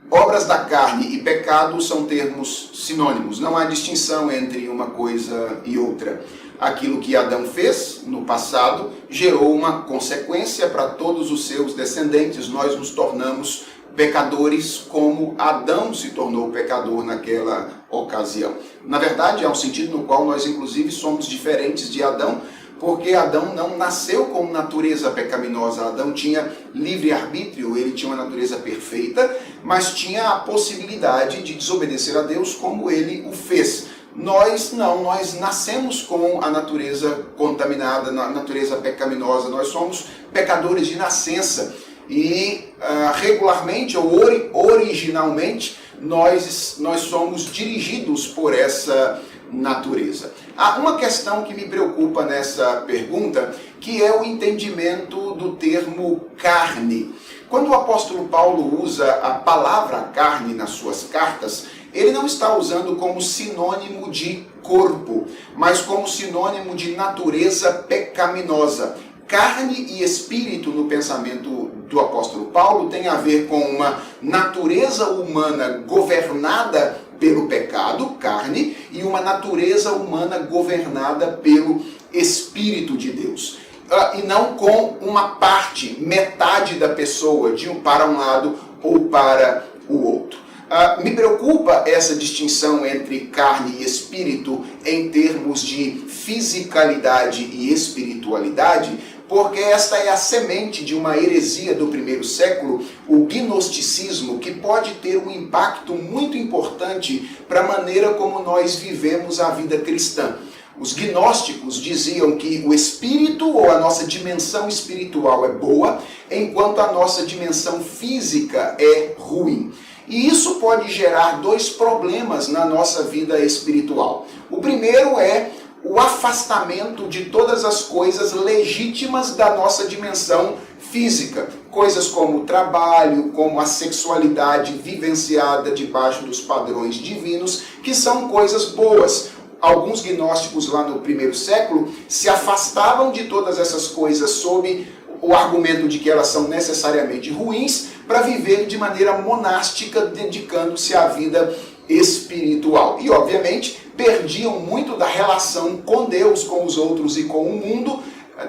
Obras da carne e pecado são termos sinônimos, não há distinção entre uma coisa e outra. Aquilo que Adão fez no passado gerou uma consequência para todos os seus descendentes. Nós nos tornamos pecadores como Adão se tornou pecador naquela ocasião. Na verdade, há um sentido no qual nós inclusive somos diferentes de Adão, porque Adão não nasceu com natureza pecaminosa. Adão tinha livre-arbítrio, ele tinha uma natureza perfeita, mas tinha a possibilidade de desobedecer a Deus como ele o fez. Nós não, nós nascemos com a natureza contaminada, a natureza pecaminosa, nós somos pecadores de nascença e regularmente ou originalmente nós somos dirigidos por essa natureza. Há uma questão que me preocupa nessa pergunta, que é o entendimento do termo carne. Quando o apóstolo Paulo usa a palavra carne nas suas cartas, ele não está usando como sinônimo de corpo, mas como sinônimo de natureza pecaminosa. Carne e espírito no pensamento do apóstolo Paulo tem a ver com uma natureza humana governada pelo pecado, carne, e uma natureza humana governada pelo Espírito de Deus. E não com uma parte, metade da pessoa, para um lado ou para o outro. Me preocupa essa distinção entre carne e espírito em termos de fisicalidade e espiritualidade, porque esta é a semente de uma heresia do primeiro século, o gnosticismo, que pode ter um impacto muito importante para a maneira como nós vivemos a vida cristã. Os gnósticos diziam que o espírito ou a nossa dimensão espiritual é boa, enquanto a nossa dimensão física é ruim. E isso pode gerar dois problemas na nossa vida espiritual. O primeiro é o afastamento de todas as coisas legítimas da nossa dimensão física. Coisas como o trabalho, como a sexualidade vivenciada debaixo dos padrões divinos, que são coisas boas. Alguns gnósticos lá no primeiro século se afastavam de todas essas coisas sob o argumento de que elas são necessariamente ruins, para viver de maneira monástica, dedicando-se à vida espiritual. E, obviamente, perdiam muito da relação com Deus, com os outros e com o mundo,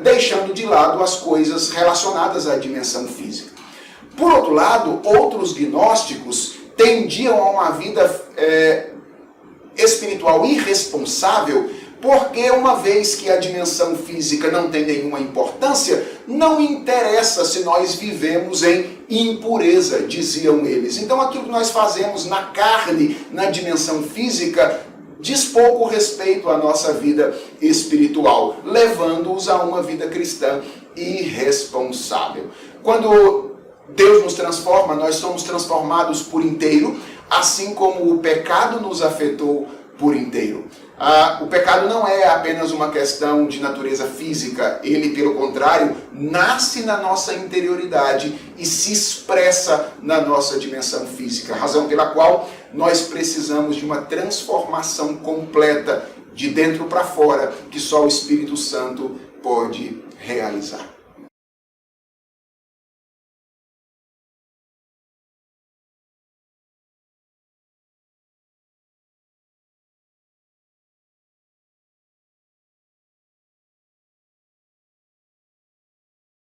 deixando de lado as coisas relacionadas à dimensão física. Por outro lado, outros gnósticos tendiam a uma vida espiritual irresponsável, porque uma vez que a dimensão física não tem nenhuma importância, não interessa se nós vivemos em impureza, diziam eles. Então aquilo que nós fazemos na carne, na dimensão física, diz pouco respeito à nossa vida espiritual, levando-os a uma vida cristã irresponsável. Quando Deus nos transforma, nós somos transformados por inteiro, assim como o pecado nos afetou por inteiro. O pecado não é apenas uma questão de natureza física, ele, pelo contrário, nasce na nossa interioridade e se expressa na nossa dimensão física, razão pela qual nós precisamos de uma transformação completa de dentro para fora, que só o Espírito Santo pode realizar.